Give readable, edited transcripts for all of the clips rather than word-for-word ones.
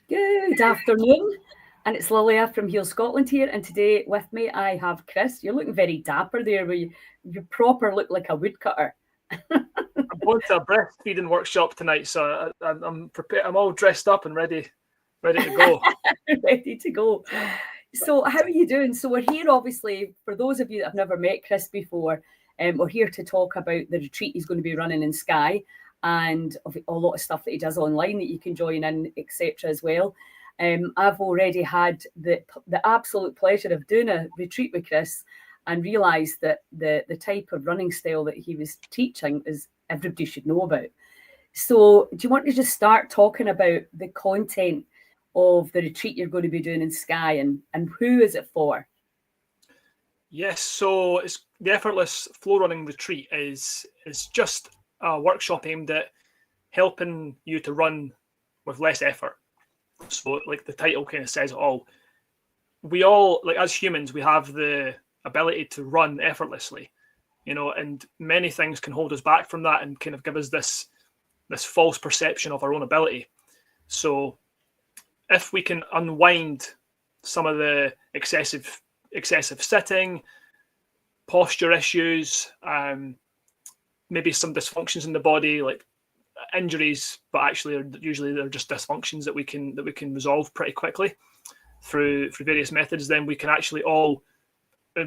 Good afternoon, and it's Lilia from Heal Scotland here, and today with me I have Chris. You're looking very dapper there, where you proper look like a woodcutter. I'm going to a breastfeeding workshop tonight, so I'm prepared. I'm all dressed up and ready to go. Ready to go. So, how are you doing? So, we're here, obviously, for those of you that have never met Chris before, we're here to talk about the retreat he's going to be running in Skye and a lot of stuff that he does online that you can join in, etc. as well. I've already had the absolute pleasure of doing a retreat with Chris and realised that the type of running style that he was teaching is everybody should know about. So, do you want to just start talking about the content of the retreat you're going to be doing in Skye and who is it for? Yes, so it's the Effortless Flow Running retreat is just a workshop aimed at helping you to run with less effort. So, like the title kind of says it all. We all, like as humans, we have the ability to run effortlessly, and many things can hold us back from that and kind of give us this false perception of our own ability. So if we can unwind some of the excessive sitting, posture issues, maybe some dysfunctions in the body, like injuries, but actually usually they're just dysfunctions that we can resolve pretty quickly through various methods, then we can actually all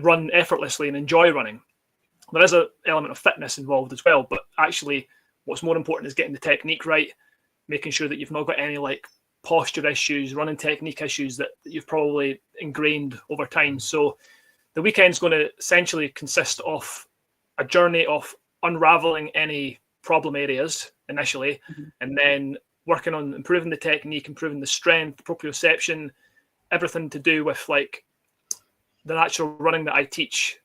run effortlessly and enjoy running. There is an element of fitness involved as well, but actually what's more important is getting the technique right, making sure that you've not got any like posture issues, running technique issues that you've probably ingrained over time. So the weekend's going to essentially consist of a journey of unraveling any problem areas initially, and then working on improving the technique, improving the strength, proprioception, everything to do with like the natural running that I teach,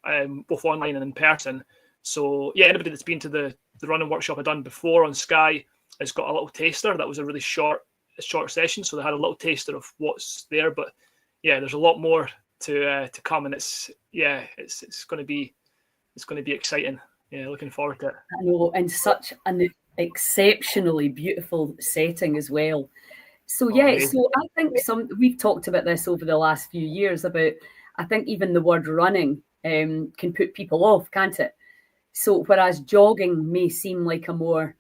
both online and in person. So yeah, anybody that's been to the running workshop I've done before on Skye has got a little taster. That was a really short session, so they had a little taster of what's there. But yeah, there's a lot more to come, and it's going to be exciting. Yeah, looking forward to it. I know, and such an exceptionally beautiful setting as well. So yeah, so I think we've talked about this over the last few years about, I think even the word running can put people off, can't it? So whereas jogging may seem like a more,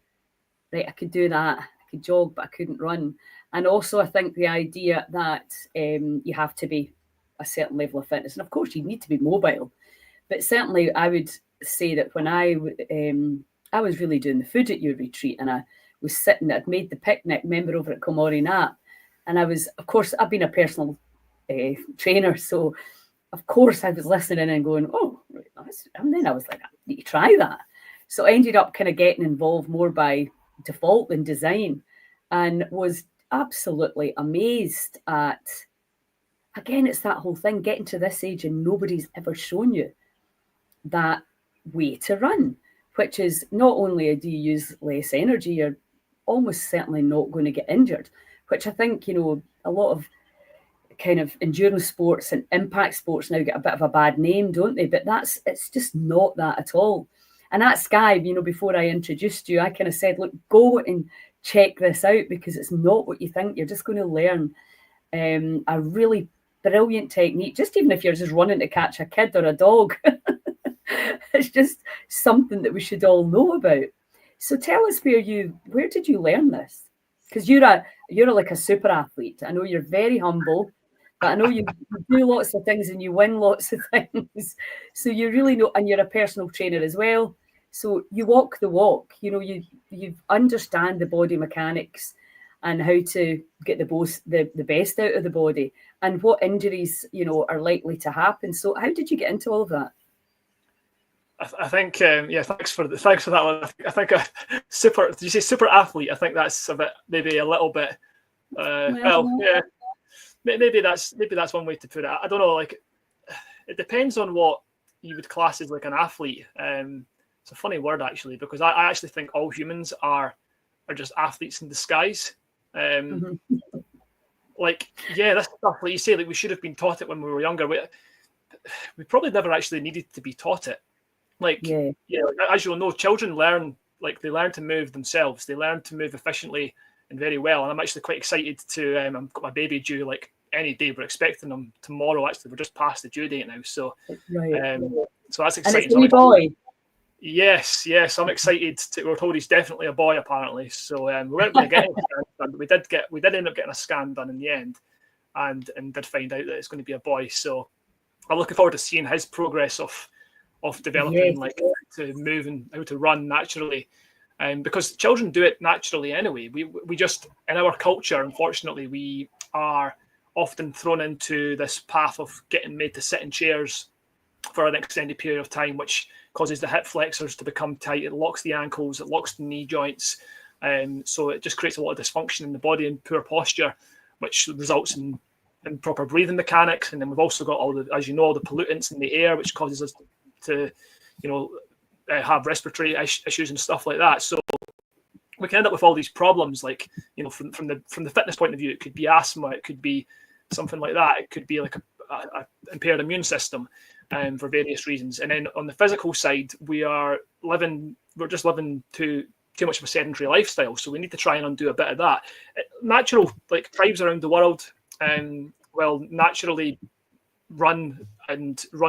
right, I could do that, I could jog, but I couldn't run. And also I think the idea that you have to be a certain level of fitness, and of course you need to be mobile, but certainly I would say that when I was really doing the food at your retreat, and I was sitting, I'd made the picnic, member over at Comori Nat, and I was, of course, I've been a personal trainer, so of course I was listening and going, oh, and then I was like, I need to try that. So I ended up kind of getting involved more by default than design, and was absolutely amazed at, again, it's that whole thing, getting to this age and nobody's ever shown you that way to run, which is not only do you use less energy, you're almost certainly not going to get injured, which I think, a lot of kind of endurance sports and impact sports now get a bit of a bad name, don't they? But it's just not that at all. And at Skye, before I introduced you, I kind of said, look, go and check this out, because it's not what you think. You're just going to learn a really brilliant technique, just even if you're just running to catch a kid or a dog. It's just something that we should all know about. So tell us where did you learn this? Because you're like a super athlete. I know you're very humble, but I know you do lots of things and you win lots of things. So you really know, and you're a personal trainer as well. So you walk the walk. You understand the body mechanics and how to get the best out of the body, and what injuries are likely to happen. So how did you get into all of that? I think, thanks for that one. I think a super. Did you say super athlete? I think that's maybe a little bit. Maybe that's one way to put it. I don't know. Like, it depends on what you would class as like an athlete. It's a funny word actually, because I actually think all humans are just athletes in disguise. Like, yeah, that's stuff like you say. Like, we should have been taught it when we were younger. We probably never actually needed to be taught it. Like, as you'll know, children learn to move themselves. They learn to move efficiently and very well. And I'm actually quite excited to, I've got my baby due like any day. We're expecting them tomorrow. Actually, we're just past the due date now. So, so that's exciting. And it's a boy. Yes, I'm excited. We're told he's definitely a boy, apparently. So we weren't going to get him done. We did end up getting a scan done in the end, and did find out that it's going to be a boy. So I'm looking forward to seeing his progress of developing like to move and how to run naturally. Because children do it naturally anyway. We just, in our culture, unfortunately, we are often thrown into this path of getting made to sit in chairs for an extended period of time, which causes the hip flexors to become tight. It locks the ankles, it locks the knee joints. So it just creates a lot of dysfunction in the body and poor posture, which results in improper breathing mechanics. And then we've also got all the pollutants in the air, which causes us to, have respiratory issues and stuff like that. So we can end up with all these problems, like, from the fitness point of view, it could be asthma, it could be something like that. It could be like a impaired immune system, for various reasons. And then on the physical side, we're just living too much of a sedentary lifestyle. So we need to try and undo a bit of that. Natural, like tribes around the world, will naturally run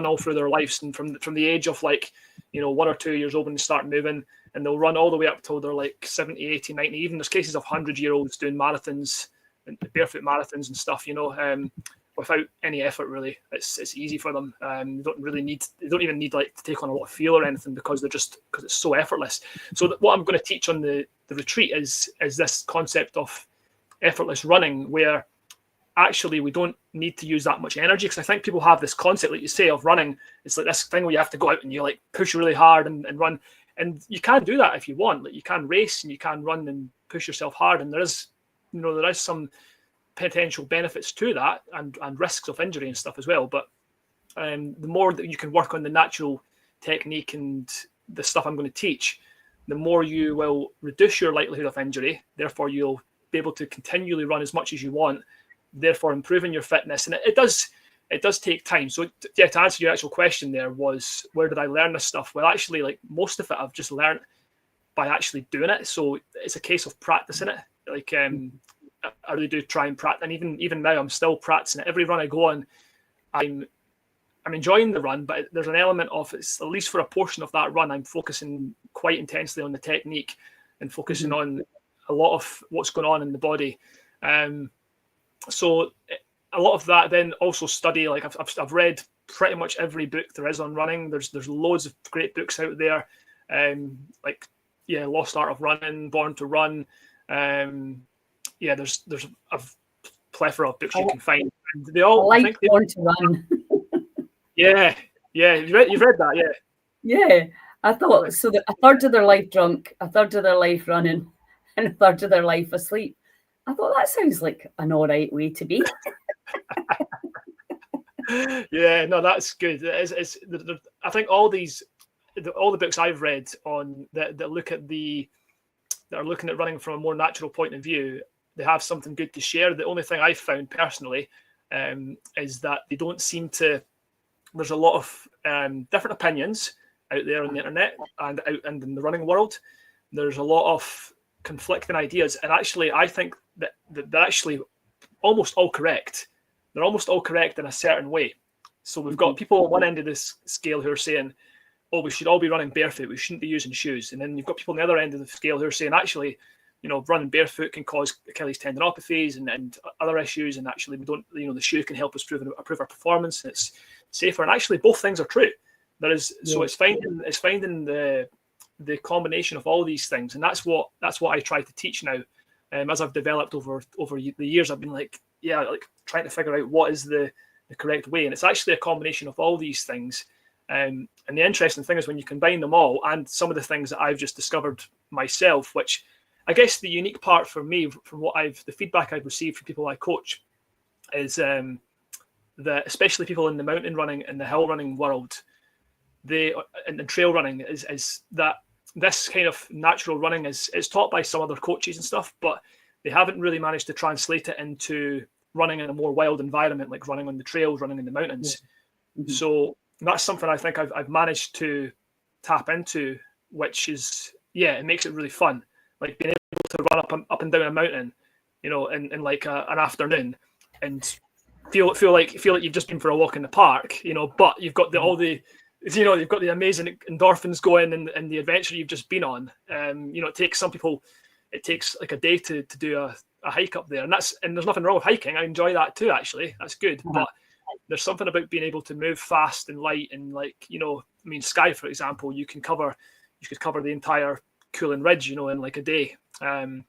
all through their lives, and from the age of 1 or 2 years old when they start moving, and they'll run all the way up till they're like 70, 80, 90. Even there's cases of 100-year-olds doing marathons and barefoot marathons and stuff, without any effort really. It's easy for them. They don't even need to take on a lot of feel or anything, because it's so effortless. So what I'm going to teach on the retreat is this concept of effortless running, where actually we don't need to use that much energy. Because I think people have this concept, like you say, of running. It's like this thing where you have to go out and you push really hard and run. And you can do that if you want. Like, you can race and you can run and push yourself hard. And there is some potential benefits to that, and risks of injury and stuff as well. But the more that you can work on the natural technique and the stuff I'm going to teach, the more you will reduce your likelihood of injury. Therefore, you'll be able to continually run as much as you want, therefore improving your fitness. And it does take time. So to answer your actual question, there was, where did I learn this stuff? Well, actually, most of it I've just learned by actually doing it. So it's a case of practicing it. I really do try and practice, and even now I'm still practicing it. Every run I go on, I'm enjoying the run, but there's an element of, it's at least for a portion of that run, I'm focusing quite intensely on the technique and focusing on a lot of what's going on in the body. So a lot of that, then also study. Like I've read pretty much every book there is on running. There's loads of great books out there, Lost Art of Running, Born to Run. There's a plethora of books you can find. And they all, I think Born to Run. Yeah, you've read that, yeah. Yeah, I thought so. That a third of their life drunk, a third of their life running, and a third of their life asleep. I thought that sounds like an all right way to be. Yeah, no, that's good. I think all the books I've read on that are looking at running from a more natural point of view, they have something good to share. The only thing I've found personally is that they don't seem to. There's a lot of different opinions out there on the internet and in the running world. There's a lot of conflicting ideas, and actually, I think that they're actually almost all correct. They're almost all correct in a certain way. So we've got people on one end of this scale who are saying, "Oh, we should all be running barefoot. We shouldn't be using shoes." And then you've got people on the other end of the scale who are saying, "Actually, running barefoot can cause Achilles tendinopathies and other issues, and actually we don't. The shoe can help us improve our performance, and it's safer." And actually, both things are true. There is so it's finding the combination of all these things, and that's what I try to teach now. As I've developed over the years, I've been trying to figure out what is the correct way, and it's actually a combination of all these things. And the interesting thing is when you combine them all, and some of the things that I've just discovered myself, which I guess the unique part for me, from the feedback I've received from people I coach, is that especially people in the mountain running and the hill running world, and the trail running is that this kind of natural running is taught by some other coaches and stuff, but they haven't really managed to translate it into running in a more wild environment, like running on the trails, running in the mountains. Mm-hmm. So that's something I think I've managed to tap into, which is, it makes it really fun. Like being able to run up and down a mountain, you know, in like an afternoon, and feel like you've just been for a walk in the park, you know, but you've got you've got the amazing endorphins going and the adventure you've just been on. You know, it takes like a day to do a hike up there, and there's nothing wrong with hiking. I enjoy that too, actually. That's good. But there's something about being able to move fast and light, and like, you know, I mean, Skye, for example, you could cover the entire Coolin Ridge, you know, in like a day, or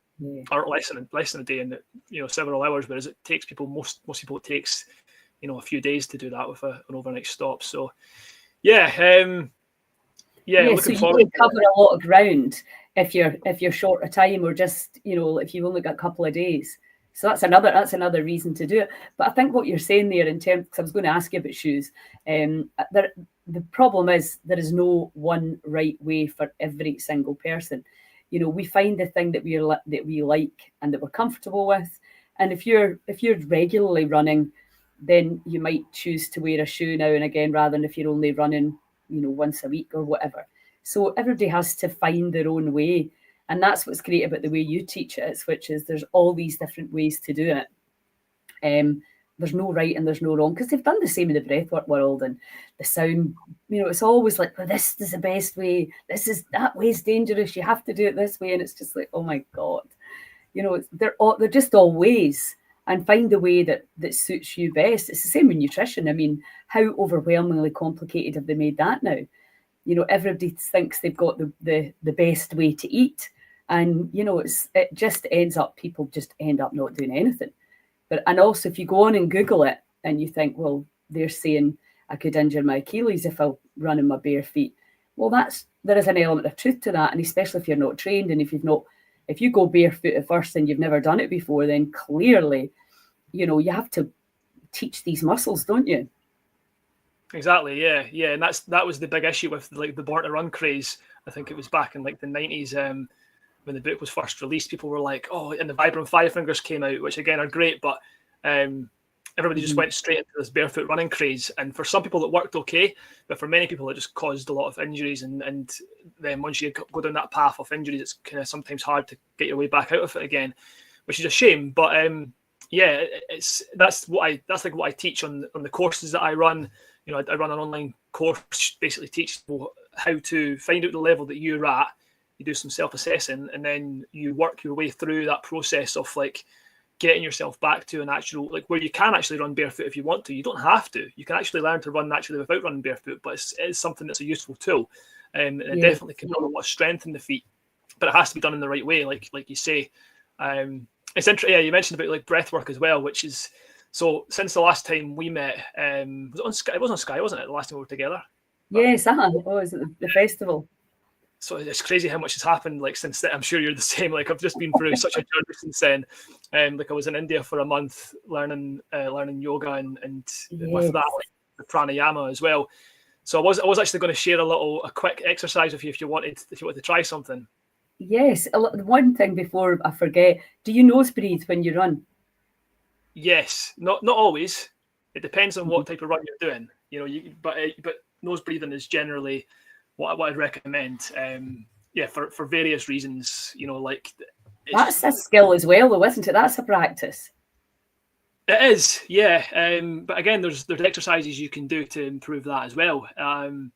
less than a day, in, you know, several hours. Whereas it takes most people, it takes, you know, a few days to do that with an overnight stop. So yeah, looking so forward. You can cover a lot of ground if you're short of time, or just, you know, if you've only got a couple of days. So that's another reason to do it. But I think what you're saying there, in terms, because I was going to ask you about shoes, the problem is there is no one right way for every single person. You know, we find the thing that we like and that we're comfortable with. And if you're regularly running, then you might choose to wear a shoe now and again, rather than if you're only running, you know, once a week or whatever. So everybody has to find their own way. And that's what's great about the way you teach it, which is there's all these different ways to do it. There's no right and there's no wrong, because they've done the same in the breathwork world and the sound. You know, it's always like, well, this is the best way. That way's dangerous. You have to do it this way. And it's just like, oh my God. You know, they're just all ways, and find the way that suits you best. It's the same with nutrition. I mean, how overwhelmingly complicated have they made that now? You know, everybody thinks they've got the best way to eat. And, you know, people just end up not doing anything. And also, if you go on and Google it and you think, well, they're saying I could injure my Achilles if I run in my bare feet. Well, there is an element of truth to that. And especially if you're not trained, and if you go barefoot at first and you've never done it before, then clearly, you know, you have to teach these muscles, don't you? Exactly, yeah, and that was the big issue with like the Born to Run craze. I think it was back in like the 90s, when the book was first released. People were like, oh, and the Vibram Five Fingers came out, which again are great, but everybody just went straight into this barefoot running craze. And for some people it worked okay, but for many people it just caused a lot of injuries, and then once you go down that path of injuries, it's kind of sometimes hard to get your way back out of it again, which is a shame. But that's what I teach on the courses that I run. You know, I run an online course, basically teach people how to find out the level that you're at. You do some self-assessing, and then you work your way through that process of like getting yourself back to an actual, like, where you can actually run barefoot if you want to. You don't have to. You can actually learn to run naturally without running barefoot, but it's something that's a useful tool. And it definitely can build a lot of strength in the feet, but it has to be done in the right way, like you say. It's interesting. Yeah, you mentioned about like breath work as well, which is, so since the last time we met, was it on Skye? It was on Skye, wasn't it? The last time we were together. Yes, it was at the festival. So it's crazy how much has happened like since then. I'm sure you're the same. Like, I've just been through such a journey since then. Like, I was in India for a month learning yoga and with that, like, the pranayama as well. So I was actually going to share a quick exercise with you if you wanted to try something. Yes. One thing before I forget, do you nose breathe when you run? Yes, not always. It depends on what type of run you're doing. You know, but nose breathing is generally what I'd recommend. For various reasons. You know, like, that's a skill as well, though, isn't it? That's a practice. It is, yeah. But again, there's exercises you can do to improve that as well. And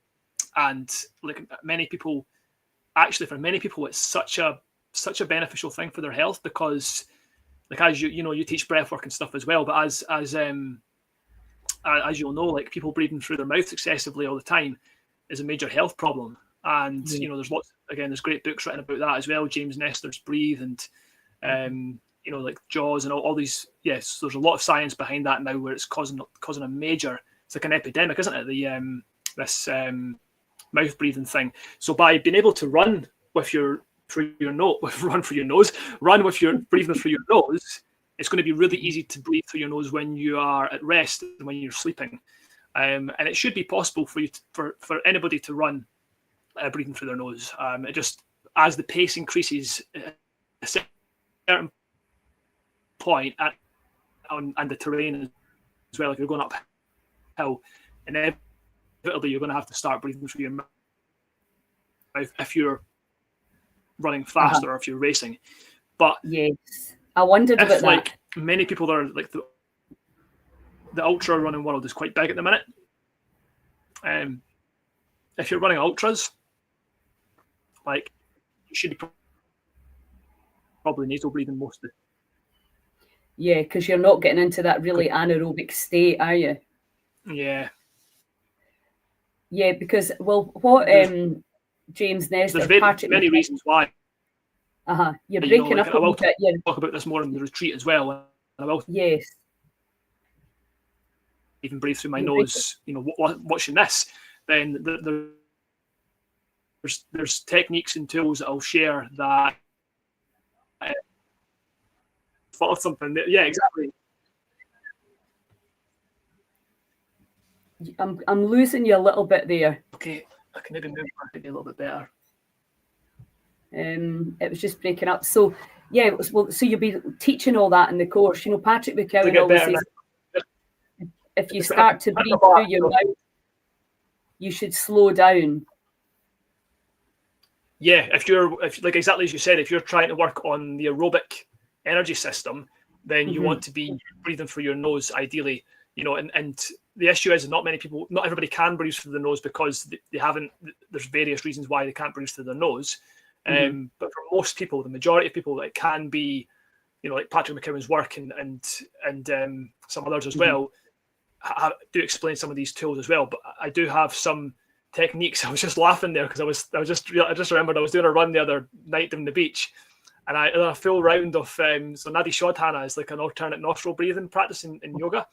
like for many people, it's such a beneficial thing for their health, because, like, as you teach breath work and stuff as well, but as you'll know, like, people breathing through their mouth excessively all the time is a major health problem. And you know, there's great books written about that as well. James Nestor's Breathe, and you know, like Jaws and all these. Yes, there's a lot of science behind that now, where it's causing a major, it's like an epidemic, isn't it? This mouth breathing thing. So by being able to run with your run with your breathing through your nose, it's going to be really easy to breathe through your nose when you are at rest and when you're sleeping. And it should be possible for you for anybody to run breathing through their nose. It just, as the pace increases, a certain point and the terrain as well, if you're going uphill, inevitably you're going to have to start breathing through your mouth if you're running faster or if you're racing. But yes, I wondered about that. Like many people that are like the ultra running world is quite big at the minute. If you're running ultras, like you should be probably nasal breathing most of the. Yeah, because you're not getting into that really anaerobic state, are you? Yeah. Yeah, because what James Nest or Patrick many reasons why. You're breaking up a little bit. Yeah. Talk about this more in the retreat as well. And I will even breathe through my nose. You know, watching this, then there's techniques and tools that I'll share that thought of something. Yeah, exactly. I'm losing you a little bit there. Okay, I can maybe move maybe a little bit better. It was just breaking up. So yeah, so you'll be teaching all that in the course. You know, Patrick McCowan always says if you start to breathe through your mouth, you should slow down. Yeah, if like exactly as you said, if you're trying to work on the aerobic energy system, then you want to be breathing through your nose, ideally. You know, and the issue is not everybody can breathe through the nose because they haven't. There's various reasons why they can't breathe through their nose. But for most people, the majority of people, it can be, you know, like Patrick McCowan's work and some others as well, do explain some of these tools as well. But I do have some techniques. I was just laughing there because I just remembered I was doing a run the other night on the beach, and I did a full round of so Nadi Shodhana is like an alternate nostril breathing practice in yoga,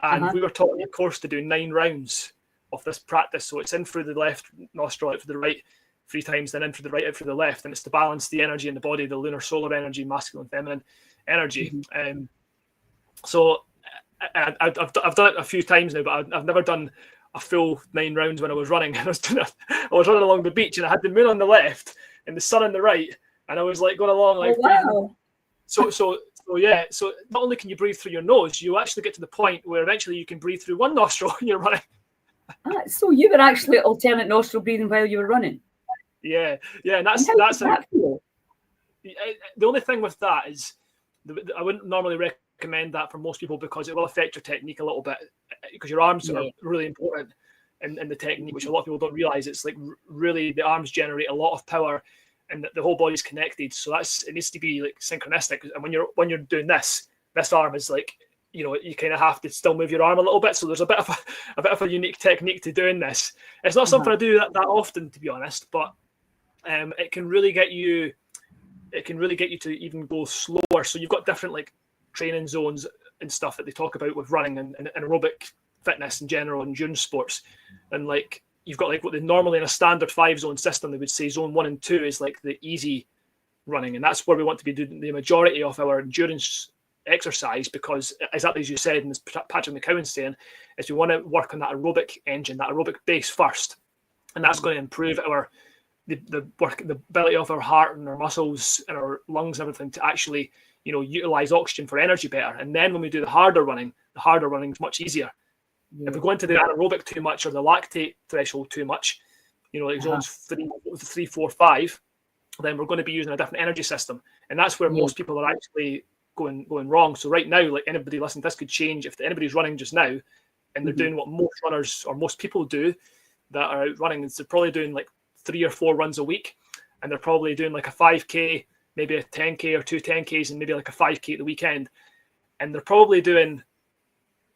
and we were taught in a course to do 9 rounds of this practice. So it's in through the left nostril, out through the right 3 times, then in through the right, out through the left, and it's to balance the energy in the body, the lunar solar energy, masculine feminine energy. So I've done it a few times now, but I've never done a full 9 rounds when I was running. I was running along the beach, and I had the moon on the left and the sun on the right, and I was like going along like breathing. So yeah. So not only can you breathe through your nose, you actually get to the point where eventually you can breathe through one nostril when you're running. So you were actually alternate nostril breathing while you were running. Yeah, and that's the only thing with that is I wouldn't normally recommend that for most people because it will affect your technique a little bit, because your arms are really important in the technique, which a lot of people don't realize. It's like really the arms generate a lot of power, and the whole body's connected. So it needs to be like synchronistic. And when you're doing this arm is like, you know, you kind of have to still move your arm a little bit. So there's a bit of a unique technique to doing this. It's not something I do that often, to be honest, but it can really get you to even go slower. So you've got different like training zones and stuff that they talk about with running and aerobic fitness in general, endurance sports. And like you've got like what they normally in a standard 5-zone system, they would say zone 1 and 2 is like the easy running. And that's where we want to be doing the majority of our endurance exercise, because exactly as you said, and as Patrick McCowan's saying, is we want to work on that aerobic engine, that aerobic base first. And that's going to improve the ability of our heart and our muscles and our lungs and everything to actually, you know, utilize oxygen for energy better. And then when we do the harder running is much easier. If we go into the anaerobic too much or the lactate threshold too much, you know, like zones 3, 4, 5, then we're going to be using a different energy system. And that's where most people are actually going wrong. So right now, like anybody listening, this could change if anybody's running just now and they're doing what most runners or most people do that are out running, is they're probably doing like 3 or 4 runs a week, and they're probably doing like a 5K, maybe a 10K or 2 10Ks, and maybe like a 5K at the weekend. And they're probably doing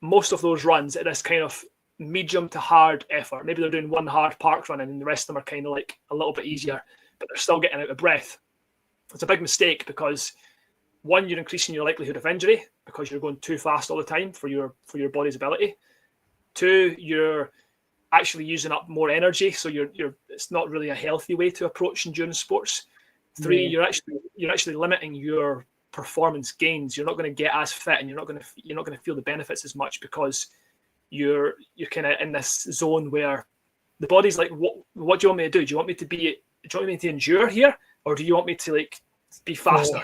most of those runs at this kind of medium to hard effort. Maybe they're doing one hard park run and the rest of them are kind of like a little bit easier, but they're still getting out of breath. It's a big mistake because, one, you're increasing your likelihood of injury because you're going too fast all the time for your body's ability. 2, you're actually using up more energy, so it's not really a healthy way to approach endurance sports. 3, you're actually limiting your performance gains. You're not going to get as fit, and you're not going to feel the benefits as much because you're kind of in this zone where the body's like, what do you want me to do? Do you want me to endure here, or do you want me to like be faster?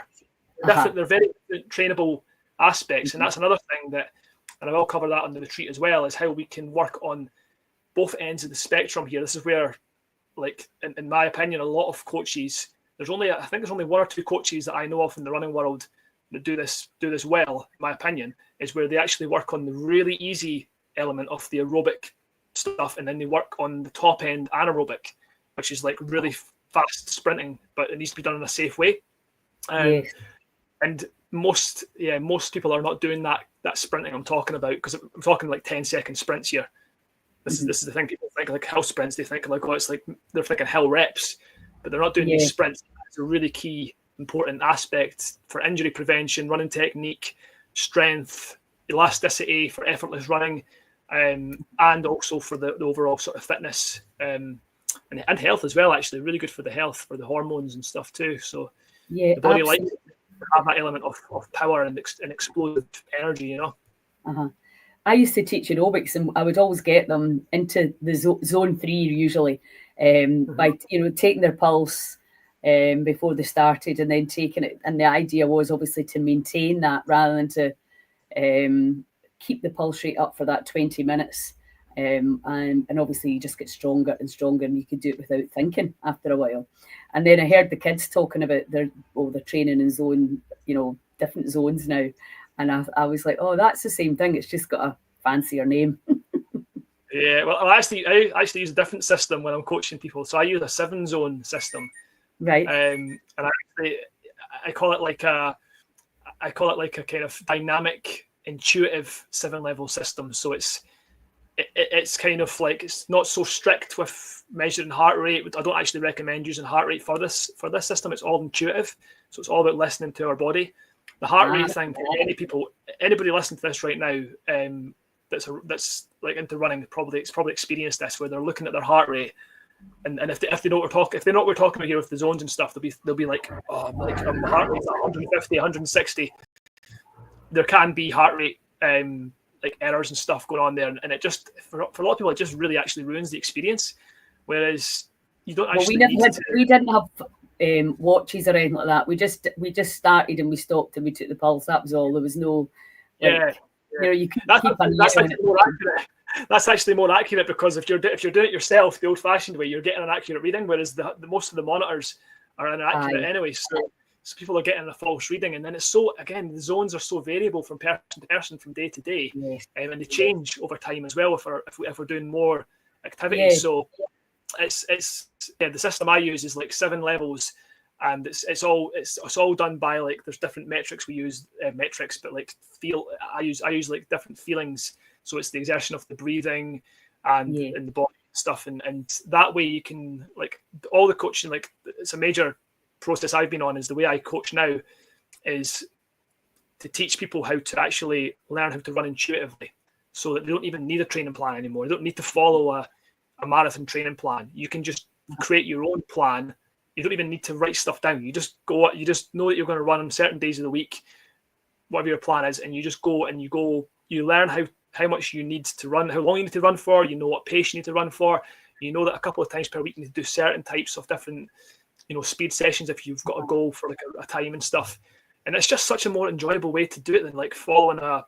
They're very different trainable aspects, and that's another thing that, and I will cover that on the retreat as well, is how we can work on both ends of the spectrum here. This is where, like, in my opinion, a lot of coaches, I think there's only one or two coaches that I know of in the running world that do this well, in my opinion, is where they actually work on the really easy element of the aerobic stuff, and then they work on the top end anaerobic, which is like really fast sprinting, but it needs to be done in a safe way. Yes. And most people are not doing that sprinting I'm talking about, because I'm talking like 10-second sprints here. This is the thing. People think like hill sprints. They think like, oh, it's like they're thinking hill reps, but they're not doing these sprints. It's a really key, important aspect for injury prevention, running technique, strength, elasticity for effortless running, and also for the overall sort of fitness and health as well. Actually, really good for the health, for the hormones and stuff too. So yeah, the body likes to have that element of power and explosive energy, you know. I used to teach aerobics, and I would always get them into the zone 3 usually, by taking their pulse before they started, and then taking it. And the idea was obviously to maintain that rather than to keep the pulse rate up for that 20 minutes. And obviously you just get stronger and stronger, and you could do it without thinking after a while. And then I heard the kids talking about their training in zone, different zones now. And I was like, oh, that's the same thing. It's just got a fancier name. Yeah, well, I actually use a different system when I'm coaching people. So I use a 7-zone system, right? And I call it like a kind of dynamic, intuitive 7-level system. So it's kind of like, it's not so strict with measuring heart rate. I don't actually recommend using heart rate for this system. It's all intuitive, so it's all about listening to our body. The heart rate thing, anybody listening to this right now, that's like into running, probably experienced this, where they're looking at their heart rate, and if they know what we're talking about here with the zones and stuff, they'll be like, oh, my heart rate's 150, 160. There can be heart rate like errors and stuff going on there, and it just for a lot of people, it just really actually ruins the experience. Whereas you don't actually we didn't have watches or anything like that. We just started and we stopped and we took the pulse. That was all. There was no you can that's actually more accurate, because if you're doing it yourself the old-fashioned way, you're getting an accurate reading, whereas the most of the monitors are inaccurate anyway. So people are getting a false reading, and then it's the zones are so variable from person to person, from day to day, and they change over time as well if we're doing more activity. So it's the system I use is like 7 levels, and it's all done by, like, there's different metrics we use, but like I use like different feelings. So it's the exertion of the breathing and the body stuff, and that way you can, like, all the coaching, like, it's a major process I've been on, is the way I coach now is to teach people how to actually learn how to run intuitively, so that they don't even need a training plan anymore. They don't need to follow a marathon training plan. You can just create your own plan. You don't even need to write stuff down. You just go. You just know that you're going to run on certain days of the week, whatever your plan is, and you just go and you learn how much you need to run, how long you need to run for. You know what pace you need to run for. You know that a couple of times per week you need to do certain types of different, speed sessions if you've got a goal for like a time and stuff. And it's just such a more enjoyable way to do it than like following a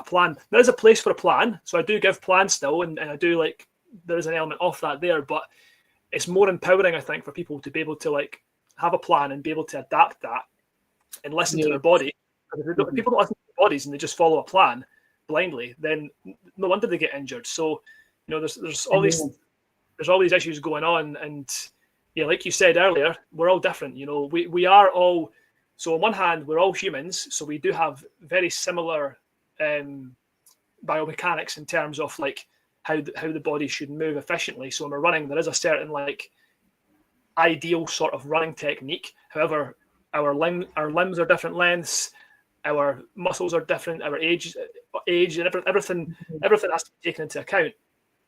plan. There is a place for a plan, so I do give plans still, and I do, like, there is an element of that there, but it's more empowering, I think, for people to be able to, like, have a plan and be able to adapt that and listen to their body. Because if people don't listen to their bodies and they just follow a plan blindly, then no wonder they get injured. So, there's all these issues going on, and like you said earlier, we're all different. We are all. So on one hand, we're all humans, so we do have very similar biomechanics in terms of, like, how the body should move efficiently. So when we're running, there is a certain, like, ideal sort of running technique. However, our limbs are different lengths, our muscles are different, our age and everything has to be taken into account.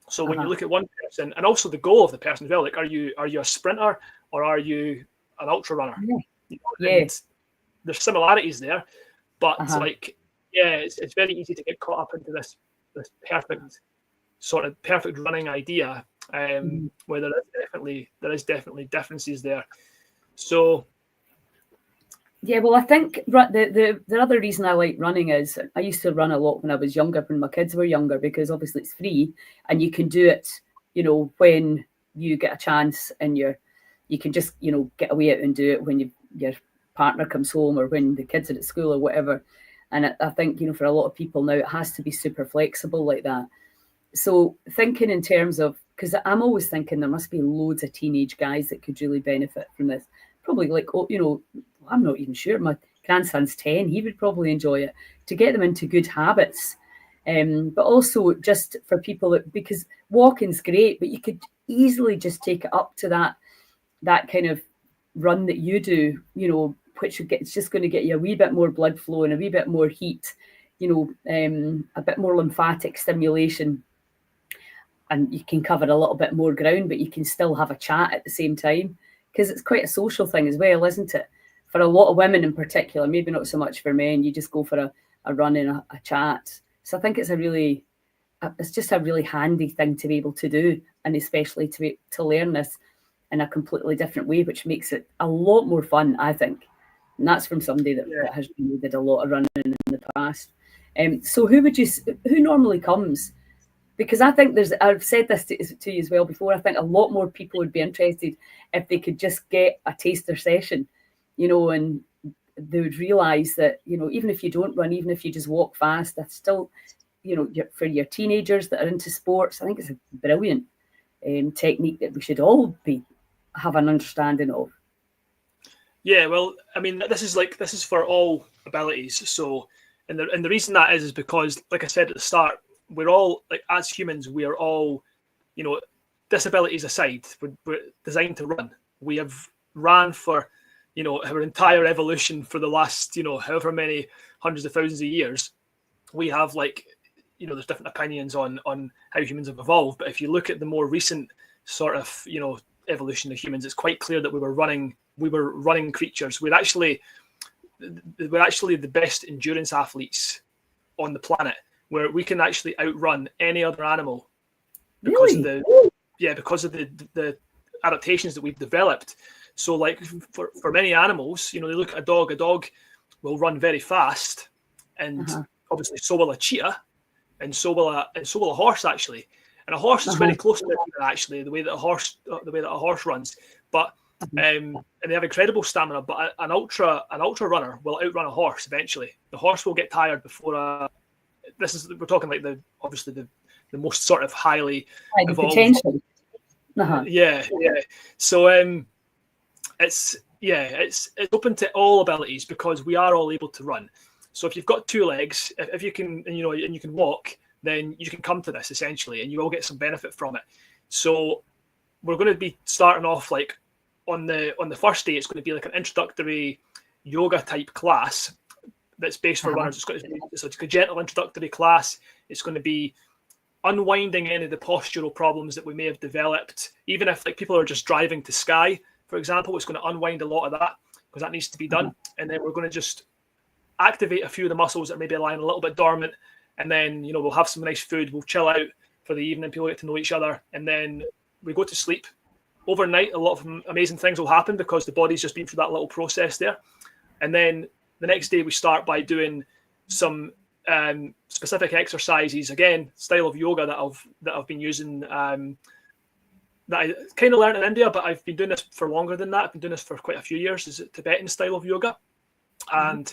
So when you look at one person, and also the goal of the person as well, like, are you a sprinter or are you an ultra runner? There's similarities there, but it's very easy to get caught up into this perfect running idea, where there is definitely differences there. So well, I think the other reason I like running is I used to run a lot when I was younger, when my kids were younger, because obviously it's free and you can do it, when you get a chance and you're you can just, you know, get away out and do it when your partner comes home or when the kids are at school or whatever. And I think, you know, for a lot of people now, it has to be super flexible like that. So thinking in terms of, because I'm always thinking there must be loads of teenage guys that could really benefit from this. Probably like, oh, you know, I'm not even sure. My grandson's 10, he would probably enjoy it, to get them into good habits. But also just for people that, because walking's great, but you could easily just take it up to that kind of run that you do, you know, which it's just going to get you a wee bit more blood flow and a wee bit more heat, you know, a bit more lymphatic stimulation. And you can cover a little bit more ground, but you can still have a chat at the same time, because it's quite a social thing as well, isn't it? For a lot of women in particular, maybe not so much for men, you just go for a run and a chat. So I think it's just a really handy thing to be able to do, and especially to learn this in a completely different way, which makes it a lot more fun, I think. And that's from somebody that has really did a lot of running in the past. So who normally comes? Because I think I've said this to you as well before, I think a lot more people would be interested if they could just get a taster session, you know, and they would realise that, you know, even if you don't run, even if you just walk fast, that's still, you know, for your teenagers that are into sports, I think it's a brilliant technique that we should all have an understanding of. Yeah, well, I mean, this is for all abilities. So, and the reason that is because, like I said at the start, we're all, like, as humans, we are all, you know, disabilities aside, we're designed to run. We have ran for, you know, our entire evolution for the last, you know, however many hundreds of thousands of years. We have, like, you know, there's different opinions on how humans have evolved, but if you look at the more recent sort of, you know, evolution of humans, it's quite clear that we were running creatures. We're actually the best endurance athletes on the planet, where we can actually outrun any other animal because of the adaptations that we've developed. So, like, for many animals, you know, they look at a dog will run very fast, and obviously so will a cheetah, and so will a horse, actually. And a horse is very close to it, actually, the way that a horse runs. But and they have incredible stamina. But an ultra runner will outrun a horse eventually. The horse will get tired before we're talking like the most sort of highly evolved. Potential. Yeah. So it's open to all abilities, because we are all able to run. So if you've got two legs, if you can, you know, and you can walk, then you can come to this essentially, and you will get some benefit from it. So we're going to be starting off, like, on the first day. It's going to be like an introductory yoga type class that's based for runners. It's a gentle introductory class. It's going to be unwinding any of the postural problems that we may have developed. Even if, like, people are just driving to Skye, for example, it's going to unwind a lot of that, because that needs to be done. And then we're going to just activate a few of the muscles that may be lying a little bit dormant. And then, you know, we'll have some nice food. We'll chill out for the evening. People get to know each other. And then we go to sleep. Overnight, a lot of amazing things will happen, because the body's just been through that little process there. And then the next day we start by doing some specific exercises, again, style of yoga that I've been using, that I kind of learned in India, but I've been doing this for longer than that. I've been doing this for quite a few years. Is it Tibetan style of yoga? And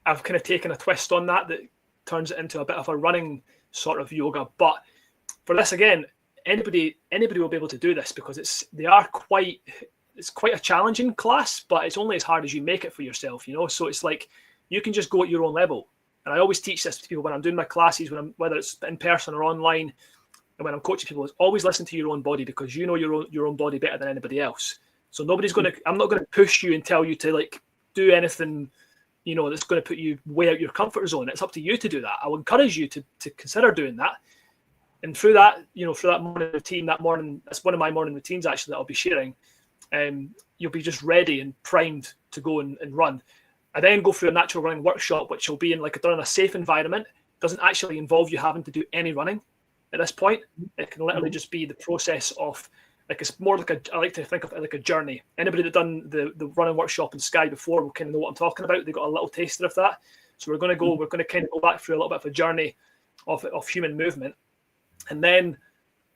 I've kind of taken a twist on that turns it into a bit of a running sort of yoga. But for this, again, anybody will be able to do this, because it's quite a challenging class, but it's only as hard as you make it for yourself, you know. So it's like you can just go at your own level. And I always teach this to people when I'm doing my classes, whether it's in person or online, and when I'm coaching people, is always listen to your own body, because you know your own body better than anybody else. So I'm not going to push you and tell you to, like, do anything, you know, that's going to put you way out your comfort zone. It's up to you to do that. I will encourage you to consider doing that. And through that morning routine, that's one of my morning routines, actually, that I'll be sharing. You'll be just ready and primed to go and run. I then go through a natural running workshop, which will be done in a safe environment. It doesn't actually involve you having to do any running at this point. It can literally just be the process of, like, it's more like I like to think of it like a journey. Anybody that done the running workshop in Skye before will kind of know what I'm talking about. They got a little taster of that. So we're going to kind of go back through a little bit of a journey of human movement. And then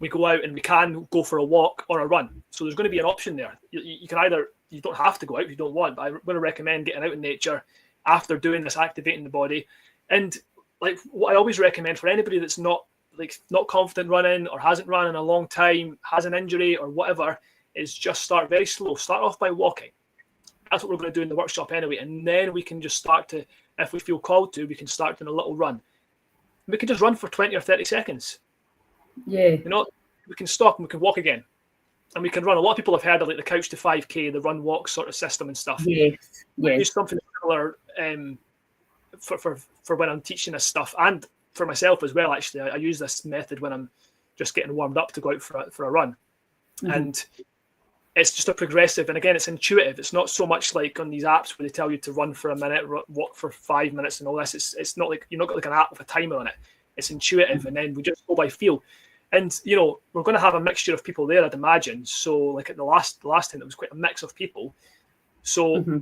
we go out and we can go for a walk or a run. So there's going to be an option there. You can either, you don't have to go out if you don't want, but I would recommend getting out in nature after doing this, activating the body. And like what I always recommend for anybody that's not confident running or hasn't run in a long time, has an injury or whatever, is just start very slow. Start off by walking. That's what we're going to do in the workshop anyway. And then we can just start to, if we feel called to, we can start doing a little run. We can just run for 20 or 30 seconds. Yeah. You know, we can stop and we can walk again. And we can run. A lot of people have heard of like the couch to 5K, the run walk sort of system and stuff. Yes. We use something similar for when I'm teaching this stuff, and for myself as well. Actually, I use this method when I'm just getting warmed up to go out for a run. Mm-hmm. And it's just a progressive, and again, it's intuitive. It's not so much like on these apps where they tell you to run for a minute, walk for 5 minutes, and all this. It's not like you're not got like an app with a timer on it. It's intuitive, mm-hmm. and then we just go by feel. And you know, we're going to have a mixture of people there, I'd imagine. So, like at the last time, it was quite a mix of people. So, mm-hmm.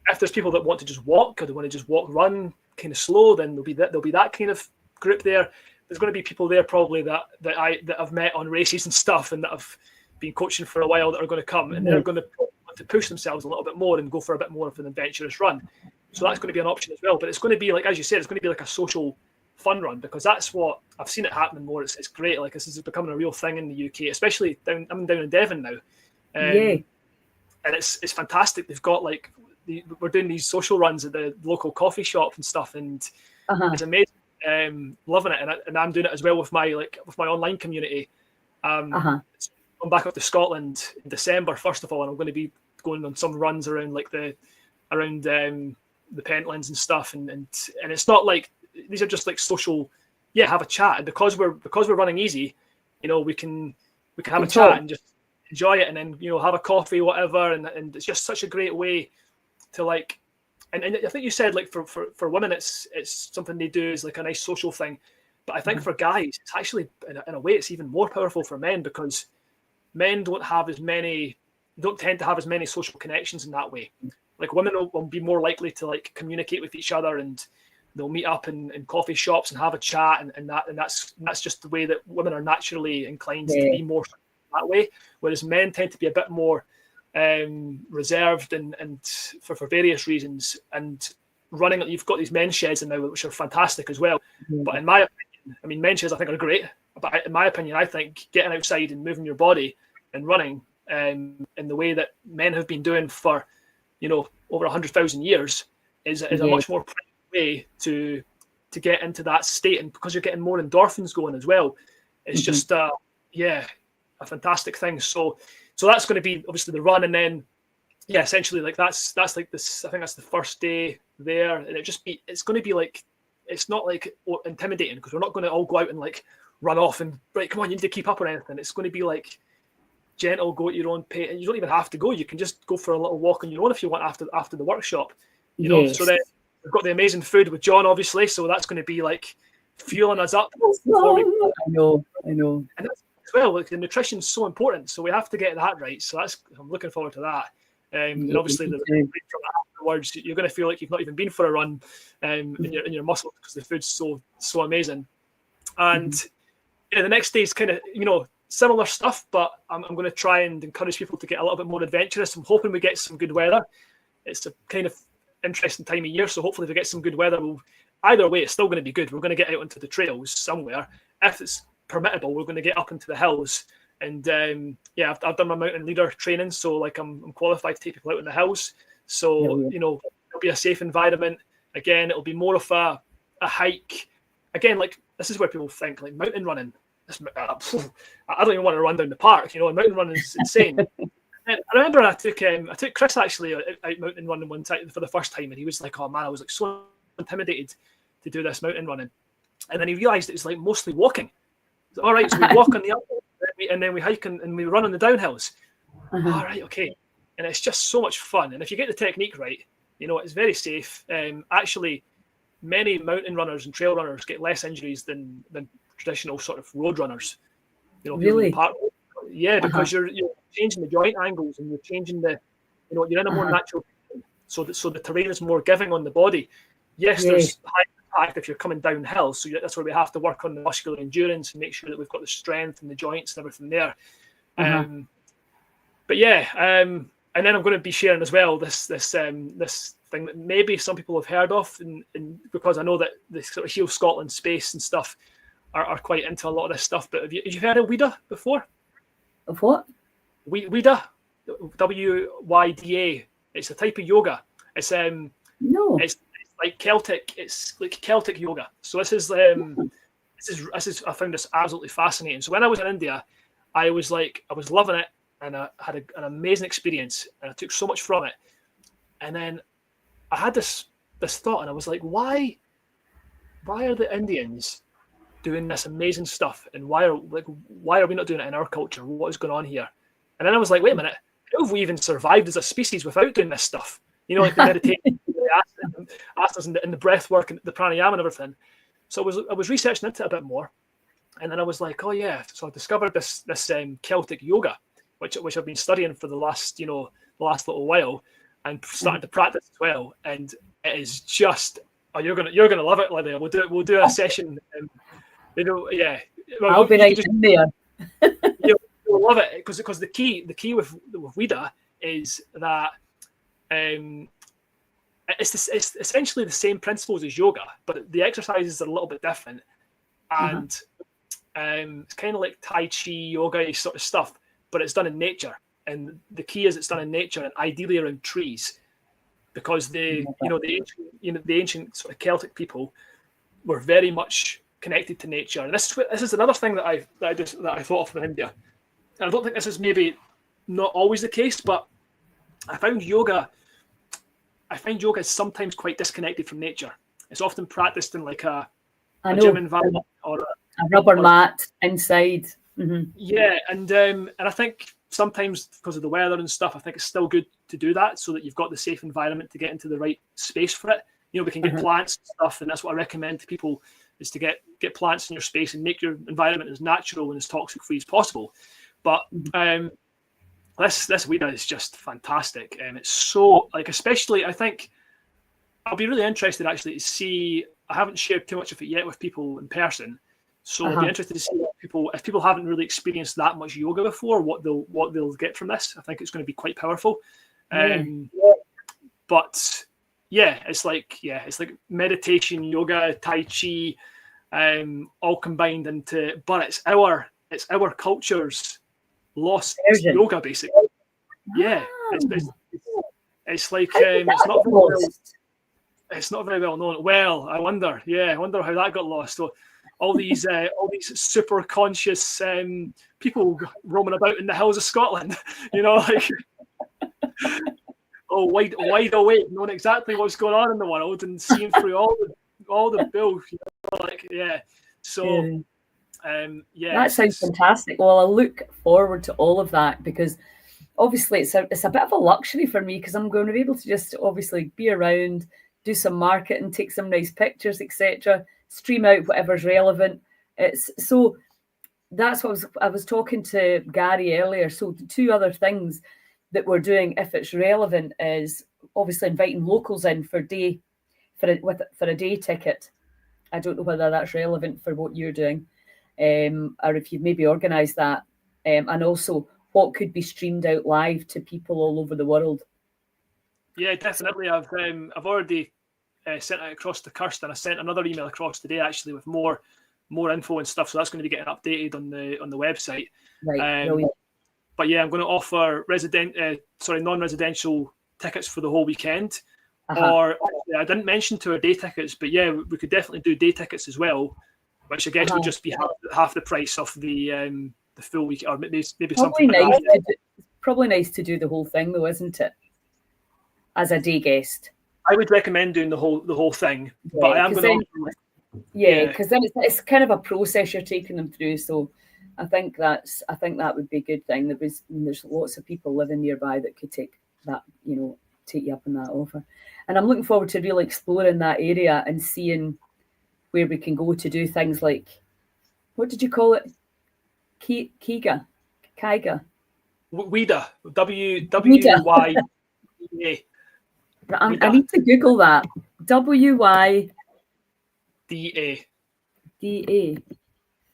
if there's people that want to just walk, or they want to just run kind of slow, then there'll be that kind of group there. There's going to be people there probably that I've met on races and stuff, and that I've been coaching for a while, that are going to come, and they're going to want to push themselves a little bit more and go for a bit more of an adventurous run. So that's going to be an option as well. But it's going to be like, as you said, it's going to be like a social fun run, because that's what I've seen it happening more. It's great. Like, this is becoming a real thing in the UK, especially I'm down in Devon now. And it's fantastic. They've got we're doing these social runs at the local coffee shop and stuff, and it's amazing. Loving it, and I'm doing it as well with my online community. I'm back up to Scotland in December, first of all, and I'm going to be going on some runs around the Pentlands and stuff, and it's not like these are just like social, have a chat, and because we're running easy, you know, we can have a chat and just enjoy it, and then, you know, have a coffee, whatever, and it's just such a great way to like, and I think you said like for women it's something they do is like a nice social thing, but I think for guys it's actually in a way it's even more powerful for men, because men don't tend to have as many social connections in that way. Like, women will be more likely to like communicate with each other, and they'll meet up in coffee shops and have a chat, and that's just the way that women are naturally inclined to be more that way, whereas men tend to be a bit more reserved and for various reasons. And running, you've got these men's sheds now, which are fantastic as well. But in my opinion, I mean, men's sheds I think are great, but in my opinion, I think getting outside and moving your body and running in the way that men have been doing for, you know, over 100,000 years is a much more way to get into that state, and because you're getting more endorphins going as well, it's just a fantastic thing. So that's going to be obviously the run, and then essentially like that's like this. I think that's the first day there, and it's going to be like, it's not like intimidating, because we're not going to all go out and like run off and right, come on, you need to keep up or anything. It's going to be like gentle, go at your own pace, and you don't even have to go. You can just go for a little walk on your own if you want after the workshop. You know, so then we've got the amazing food with John, obviously, so that's going to be like fueling us up. I know. And that's as well, like, the nutrition's so important, so we have to get that right. So I'm looking forward to that. And obviously from afterwards, you're going to feel like you've not even been for a run in your muscles, because the food's so amazing. And the next day is kind of, you know, similar stuff, but I'm going to try and encourage people to get a little bit more adventurous. I'm hoping we get some good weather. It's a kind of interesting time of year, so hopefully if we get some good weather, either way it's still going to be good. We're going to get out into the trails somewhere. If it's permittable, we're going to get up into the hills, and I've done my mountain leader training, so like I'm qualified to take people out in the hills, so you know, it'll be a safe environment. Again, it'll be more of a hike. Again, like, this is where people think like mountain running, I don't even want to run down the park, you know, and mountain running is insane. And I remember I took Chris actually out mountain running one time for the first time, and he was like, "Oh man, I was like so intimidated to do this mountain running," and then he realised it was like mostly walking. All right, so we walk on the up, and then we hike and we run on the downhills. All right, okay, and it's just so much fun. And if you get the technique right, you know, it's very safe. Actually, many mountain runners and trail runners get less injuries than traditional sort of road runners. You know, really? Because you're changing the joint angles, and you're changing you're in a more natural, so the terrain is more giving on the body. Yes, there's high impact if you're coming downhill. So that's where we have to work on the muscular endurance and make sure that we've got the strength and the joints and everything there. But yeah, and then I'm going to be sharing as well this thing that maybe some people have heard of, and because I know that the sort of Heal Scotland space and stuff are quite into a lot of this stuff. But have you heard of WIDA before? Of what? WIDA, WYDA. It's a type of yoga. It's no. It's like Celtic. It's like Celtic yoga. So this is I found this absolutely fascinating. So when I was in India, I was loving it, and I had an amazing experience, and I took so much from it. And then I had this thought, and I was like, why are the Indians doing this amazing stuff, and why are we not doing it in our culture? What is going on here? And then I was like, wait a minute, how have we even survived as a species without doing this stuff? You know, like the meditation, the asanas, and the breath work, and the pranayama and everything. So I was researching into it a bit more, and then I was like, oh yeah. So I discovered this Celtic yoga, which I've been studying for the last little while, and starting to practice as well. And it is just, you're gonna love it, Lydia. We'll do a session. Yeah. Well, I'll be right in there. You'll love it because the key with WIDA is that it's essentially the same principles as yoga, but the exercises are a little bit different, and it's kind of like Tai Chi yoga sort of stuff, but it's done in nature. And the key is it's done in nature, and ideally around trees, because the ancient sort of Celtic people were very much connected to nature. And this is another thing that I thought of in India. And I don't think this is maybe not always the case, but I find yoga is sometimes quite disconnected from nature. It's often practiced in like a gym environment or a rubber mat inside. Yeah, and I think sometimes because of the weather and stuff, I think it's still good to do that so that you've got the safe environment to get into the right space for it. We can get plants and stuff, and that's what I recommend to people, is to get plants in your space and make your environment as natural and as toxic free as possible. But this WIDA is just fantastic, and it's so especially I think I'll be really interested actually to see. I haven't shared too much of it yet with people in person, so I'll be interested to see if people haven't really experienced that much yoga before, what they'll get from this. I think it's going to be quite powerful. But yeah, it's like meditation, yoga, Tai Chi, all combined into. But it's our culture's lost yoga, basically. Yeah, it's like it's not very well known. Well, I wonder how that got lost. So all these super conscious people roaming about in the hills of Scotland, wide awake, knowing exactly what's going on in the world and seeing through all the bills, So that sounds fantastic. Well, I look forward to all of that, because obviously it's a bit of a luxury for me, because I'm going to be able to just obviously be around, do some marketing, take some nice pictures, etc., stream out whatever's relevant. So that's what I was talking to Gary earlier. So the two other things that we're doing, if it's relevant, is obviously inviting locals in for a day ticket. I don't know whether that's relevant for what you're doing, or if you've maybe organised that, and also what could be streamed out live to people all over the world. Yeah, definitely. I've already sent it across to Kirsten. I sent another email across today actually with more info and stuff. So that's going to be getting updated on the website. Right. But yeah, I'm going to offer non-residential tickets for the whole weekend. Or I didn't mention tour day tickets, but yeah, we could definitely do day tickets as well, which I guess would just be half the price of the full week, or maybe something like that. It's probably nice to do the whole thing though, isn't it? As a day guest, I would recommend doing the whole thing, but I am going to. Yeah, because then it's kind of a process you're taking them through. So I think that would be a good thing. There's lots of people living nearby that could take that, take you up on that offer. And I'm looking forward to really exploring that area and seeing where we can go to do things like, what did you call it? Kaiga. WIDA. WYDA. I need to Google that. WYDA. DA. DA.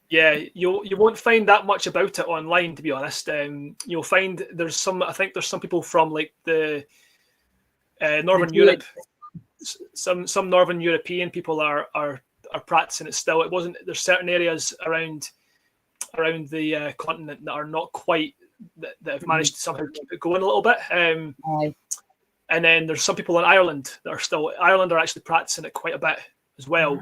Yeah, you won't find that much about it online, to be honest. You'll find I think there's some people from like the Northern Europe, some Northern European people are practicing it still. It wasn't. There's certain areas around the continent that are not quite that have managed to somehow keep it going a little bit. And then there's some people in Ireland that are still. Ireland are actually practicing it quite a bit as well.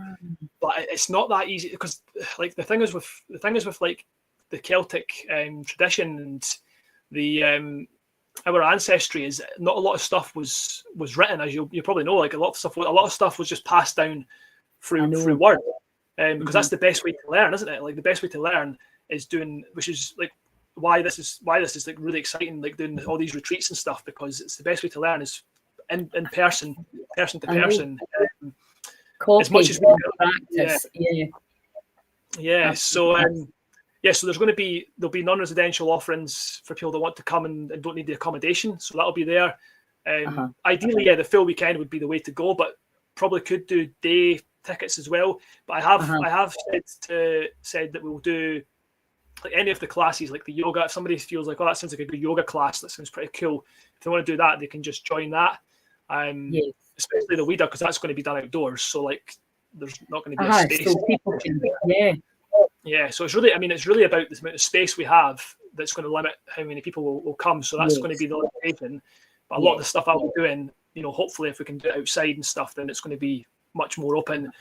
But it's not that easy because, like, the thing is with like the Celtic tradition and the our ancestry is not a lot of stuff was written, as you probably know. Like a lot of stuff was just passed down through word, because that's the best way to learn, isn't it? Like the best way to learn is doing, which is like why this is like really exciting, like doing all these retreats and stuff, because it's the best way to learn is in person to person. As much as we practice, yeah. So so there'll be non-residential offerings for people that want to come and don't need the accommodation, so that'll be there. Ideally, the full weekend would be the way to go, but probably could do day tickets as well. But I have said that we'll do like any of the classes, like the yoga. If somebody feels like, oh, that sounds like a good yoga class, that sounds pretty cool, if they want to do that, they can just join that. Especially the weeder, because that's going to be done outdoors, so like there's not going to be a space. So people can, so it's really about the amount of space we have that's going to limit how many people will come. So that's going to be the limitation. But a lot of the stuff I'll be doing, hopefully if we can do it outside and stuff, then it's going to be much more open.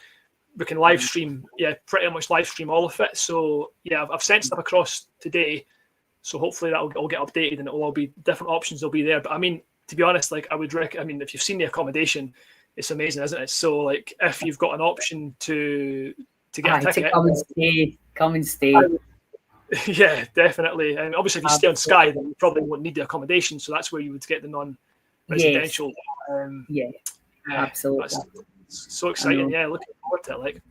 We can live stream, pretty much live stream all of it. So I've sent stuff across today, so hopefully that'll all get updated and it'll all be different options. Will be there. But I mean, to be honest, like I would recommend, if you've seen the accommodation, it's amazing, isn't it? So like if you've got an option to get a ticket, come and stay. Yeah, definitely. And obviously, if you stay on Skye, then you probably won't need the accommodation. So that's where you would get the non-residential. Absolutely. That's so exciting. Yeah, looking forward to it. Like,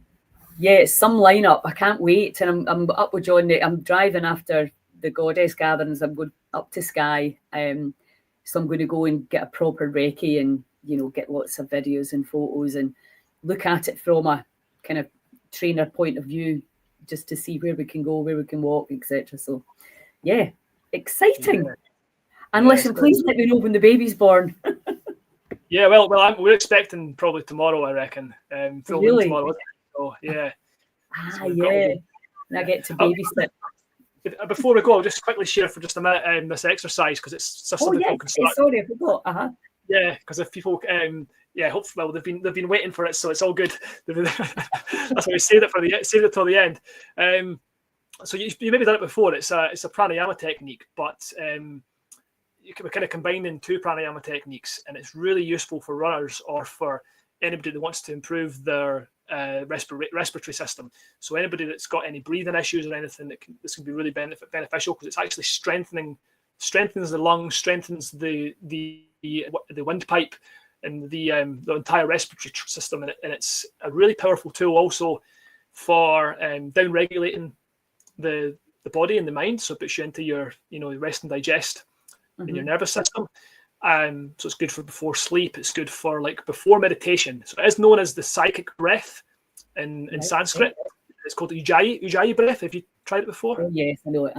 it's some lineup. I can't wait. And I'm up with John. I'm driving after the goddess gatherings. I'm going up to Skye. So I'm going to go and get a proper recce and get lots of videos and photos and look at it from a kind of trainer point of view, just to see where we can go, where we can walk, etc. So exciting. And listen, please let me know when the baby's born. well we're expecting probably tomorrow, I reckon. Filming tomorrow. So and I get to babysit. Before we go, I'll just quickly share for just a minute this exercise, because it's something people can start. Sorry, I forgot. Yeah, because if people, hopefully, they've been waiting for it, so it's all good. That's why we saved it till the end. So you maybe done it before. It's a pranayama technique, but we're kind of combining two pranayama techniques, and it's really useful for runners or for anybody that wants to improve their respiratory system. So anybody that's got any breathing issues or anything, this can be really beneficial, because it's actually strengthens the lungs, strengthens the windpipe and the entire respiratory system, and it's a really powerful tool also for down regulating the body and the mind. So it puts you into your rest and digest in your nervous system. So it's good for before sleep. It's good for before meditation. So it is known as the psychic breath in Sanskrit. It's called Ujjayi breath. Have you tried it before? Oh, yes, I know it.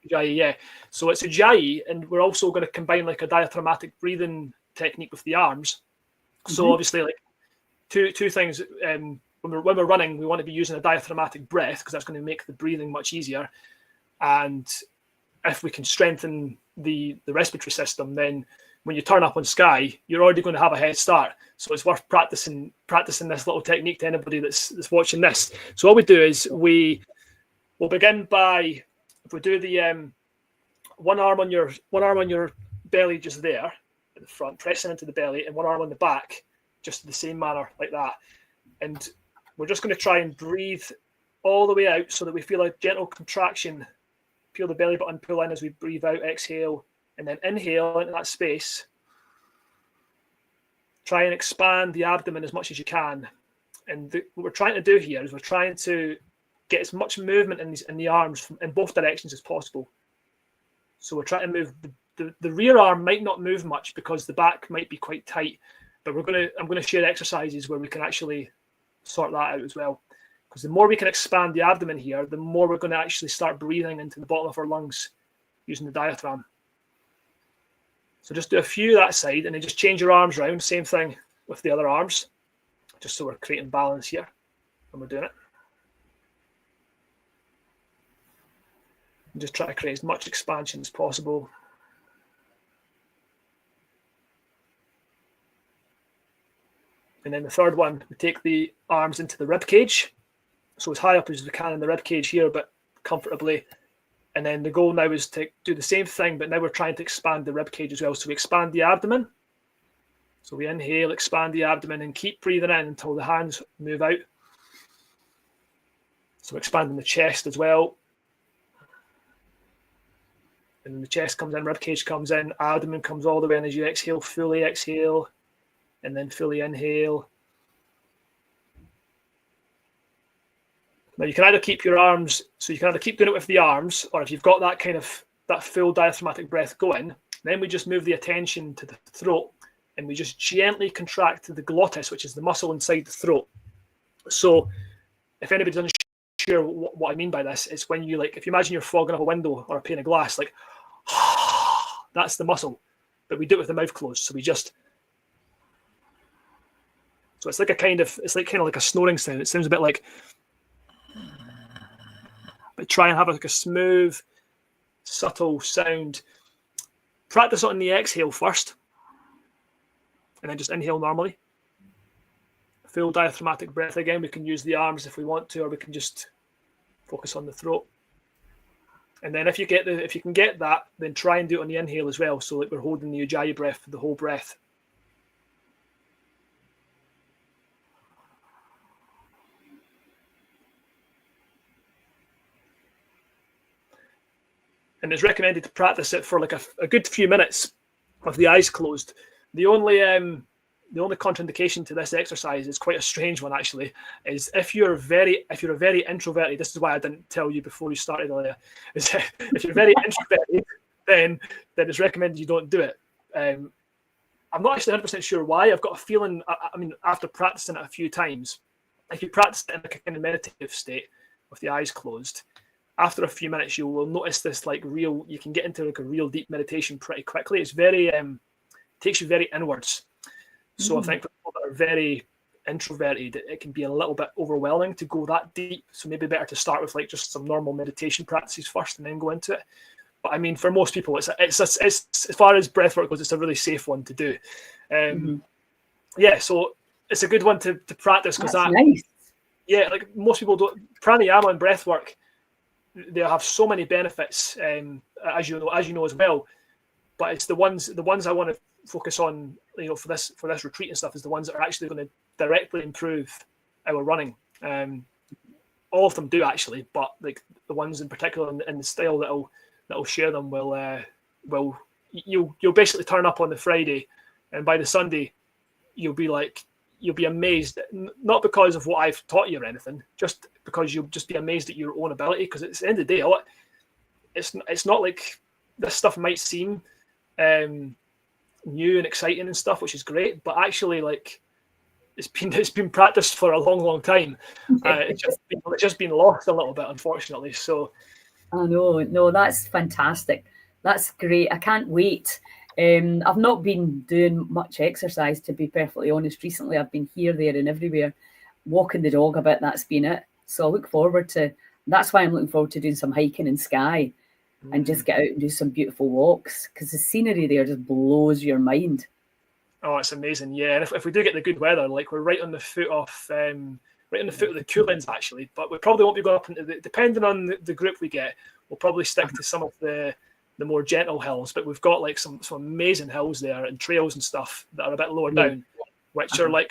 Ujjayi, yeah. So it's Ujjayi, and we're also going to combine a diaphragmatic breathing technique with the arms. So obviously, two things. When we're running, we want to be using a diaphragmatic breath, because that's going to make the breathing much easier. And if we can strengthen the respiratory system, then when you turn up on Skye, you're already going to have a head start. So it's worth practicing this little technique to anybody that's watching this. So what we do is we'll begin by, if we do the one arm on your belly, just there at the front, pressing into the belly, and one arm on the back, just the same manner, like that. And we're just going to try and breathe all the way out, so that we feel a gentle contraction. Feel the belly button pull in as we breathe out, exhale, and then inhale into that space. Try and expand the abdomen as much as you can. And what we're trying to do here is we're trying to get as much movement in the arms in both directions as possible. So we're trying to move the rear arm might not move much because the back might be quite tight, but I'm going to share exercises where we can actually sort that out as well. Because the more we can expand the abdomen here, the more we're going to actually start breathing into the bottom of our lungs using the diaphragm. So just do a few that side, and then just change your arms around. Same thing with the other arms, just so we're creating balance here when we're doing it. And just try to create as much expansion as possible. And then the third one, we take the arms into the rib cage. So as high up as we can in the rib cage here, but comfortably. And then the goal now is to do the same thing, but now we're trying to expand the rib cage as well. So we expand the abdomen. So we inhale, expand the abdomen, and keep breathing in until the hands move out. So expanding the chest as well. And then the chest comes in, rib cage comes in, abdomen comes all the way in as you exhale, fully exhale, and then fully inhale. Now you can either keep your arms, so you can either keep doing it with the arms, or if you've got that kind of, that full diaphragmatic breath going, then we just move the attention to the throat, and we just gently contract the glottis, which is the muscle inside the throat. So if anybody's unsure what I mean by this, it's when you, like, if you imagine you're fogging up a window or a pane of glass, like, that's the muscle, but we do it with the mouth closed. So we just, so it's like a kind of, it's like kind of like a snoring sound. It sounds a bit like, but try and have like a smooth, subtle sound. Practice it on the exhale first, and then just inhale normally. Full diaphragmatic breath again. We can use the arms if we want to, or we can just focus on the throat. And then if you can get that, then try and do it on the inhale as well. So like we're holding the Ujjayi breath for the whole breath. And it's recommended to practice it for like a good few minutes with the eyes closed. The only contraindication to this exercise is quite a strange one, actually, is if you're a very introverted, this is why I didn't tell you before you started earlier, is if you're very introverted, then it's recommended you don't do it. I'm not actually 100% sure why. I've got a feeling, I mean, after practicing it a few times, if you practice it in like a kind of meditative state with the eyes closed, after a few minutes, you will notice this like real, you can get into like a real deep meditation pretty quickly. It's very, takes you very inwards. So I think for people that are very introverted, it can be a little bit overwhelming to go that deep. So maybe better to start with like just some normal meditation practices first and then go into it. But I mean, for most people, it's as far as breathwork goes, it's a really safe one to do. Yeah, so it's a good one to practice because that's nice. Yeah, like most people don't, pranayama and breathwork, they have so many benefits, as you know as well. But it's the ones I want to focus on, you know, for this retreat and stuff, is the ones that are actually going to directly improve our running. All of them do actually, but like the ones in particular in the style that'll share them will you'll basically turn up on the Friday, and by the Sunday you'll be amazed, not because of what I've taught you or anything, just because you'll just be amazed at your own ability. Because at the end of the day, it's not like this stuff might seem new and exciting and stuff, which is great, but actually, like, it's been practiced for a long time. It's just been lost a little bit, unfortunately. So I know, no, that's fantastic. That's great. I can't wait. I've not been doing much exercise, to be perfectly honest. Recently, I've been here, there, and everywhere, walking the dog a bit. That's been it. So I look forward to. That's why I'm looking forward to doing some hiking in Skye, and just get out and do some beautiful walks, because the scenery there just blows your mind. Oh, it's amazing, yeah. And if we do get the good weather, like we're right on the foot of the Coolins actually, but we probably won't be going up into depending on the group we get, we'll probably stick to some of the more gentle hills. But we've got like some amazing hills there and trails and stuff that are a bit lower down, which are like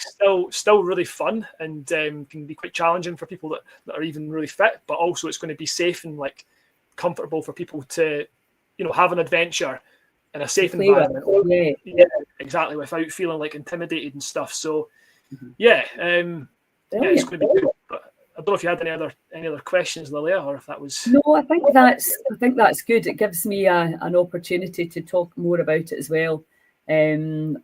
still really fun and can be quite challenging for people that are even really fit, but also it's going to be safe and like comfortable for people to, you know, have an adventure in a safe environment. Yeah, exactly, without feeling like intimidated and stuff. So yeah, it's going to be good. But I don't know if you had any other questions, Lilia, or if that was. No, I think that's good. It gives me an opportunity to talk more about it as well. And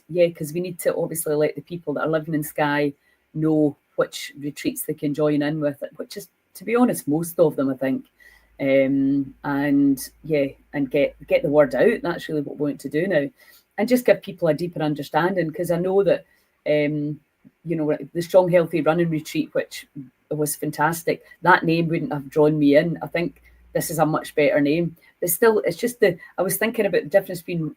yeah, because we need to obviously let the people that are living in Skye know which retreats they can join in with, which is, to be honest, most of them, I think. And get the word out. That's really what we want to do now, and just give people a deeper understanding, because I know that the Strong Healthy Running Retreat, which was fantastic, that name wouldn't have drawn me in. I think this is a much better name, but still, it's just I was thinking about the difference between